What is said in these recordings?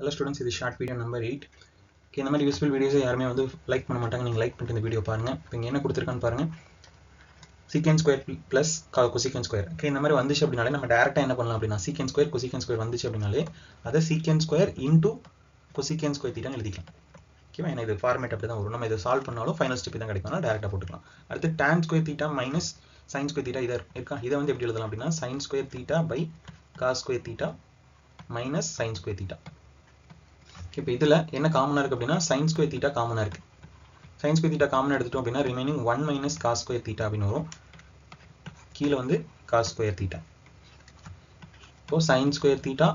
Hello students, இது short video number 8. இந்த மாதிரி யூஸ்ஃபுல் வீடியோஸை யாருமே வந்து லைக் பண்ண மாட்டாங்க. நீங்கள் லைக் பண்ணிட்டு இந்த வீடியோ பாருங்கள். இப்போ இங்கே என்ன கொடுத்துருக்கான்னு பாருங்கள். சீக்கன் ஸ்கொயர் ப்ளஸ் கொசிக்கன் ஸ்கொயர். இந்த மாதிரி வந்துச்சு அப்படின்னாலே நம்ம டேரெக்டாக என்ன பண்ணலாம் அப்படின்னா சீக்கன் ஸ்கொயர் கொசிக்கன் ஸ்கொயர் வந்துச்சு அப்படின்னாலே அதை சீக்கன் ஸ்கொயர் இன்டூ கொசிக்கன் ஸ்கொயர் தீட்டான்னு எழுதிக்கலாம். ஓகேவா? ஏன்னா இது ஃபார்மேட் அப்படி தான் வரும். நம்ம இதை சால்வ் பண்ணாலும் ஃபைனல் ஸ்டெப் தான் கிடைக்கும். டேரெக்டாக போட்டுக்கலாம். அடுத்து tan square theta minus sine square theta இதை இருக்கா? இதை வந்து எப்படி எழுதலாம் அப்படின்னா sine square theta by cos square theta minus sine square theta. இப்போ இதில் என்ன காமனாக இருக்குது அப்படின்னா சைன் ஸ்கொயர் தீட்டா காமனாக இருக்குது. சைன் ஸ்கொயர் தீட்டா காமனாக எடுத்துட்டோம் அப்படின்னா remaining 1 minus cos square theta அப்படின்னு வரும். கீழே வந்து காஸ் ஸ்கொயர் தீட்டா. இப்போது சைன் ஸ்கொயர் தீட்டா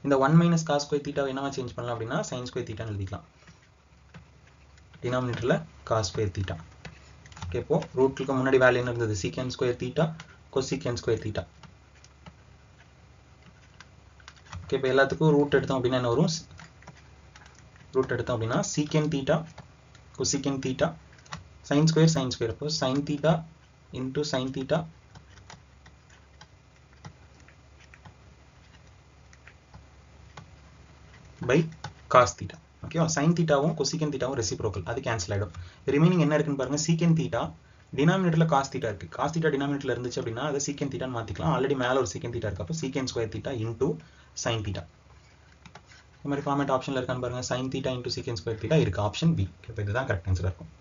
இந்த 1 மைனஸ் காஸ் ஸ்கொயர் தீட்டாவை என்னவா சேஞ்ச் பண்ணலாம் அப்படின்னா சைன் ஸ்கொயர் தீட்டான்னு எழுதிக்கலாம். டினாமினேட்டரில் காஸ் ஸ்கொயர் தீட்டா. ஓகே, இப்போது ரூட்டுக்கு முன்னாடி வேல்யூ என்ன இருந்தது? சீக்கன் square theta கொசிக்கன் square theta. Okay, இப்போ எல்லாத்துக்கும் ரூட் எடுத்தோம் அப்படின்னா என்ன வரும்? ரூட் எடுத்தோம் அப்படின்னா secant theta cosecant theta sine square அப்போ sine theta into sine theta by cos theta. ஓகேவா? சைன் தீட்டாவும் கொசிக்கன் தீட்டாவும் ரெசிப்ரோக்கல், அது கேன்சல் ஆகிடும். ரிமைனிங் என்ன இருக்குன்னு பாருங்க. சீக்கன் தீட்டா டினாமினேட்டரில் காஸ் தீட்டா இருக்குது. காஸ் தீட்டா டினாமினேட்டரில் இருந்துச்சு அப்படின்னா அதை சீக்கன் தீட்டான்னு மாற்றிக்கலாம். ஆல்ரெடி மேலே ஒரு சீக்கன் தீட்டா இருக்குது. அப்போ secant square theta into sine theta. இந்த மாதிரி ஃபார்மேட் ஆப்ஷனில் இருக்கான்னு பாருங்க. Sine theta into secant square theta இருக்குது. Option B. இப்போ இதுதான் கரெக்ட் ஆன்சராக இருக்கும்.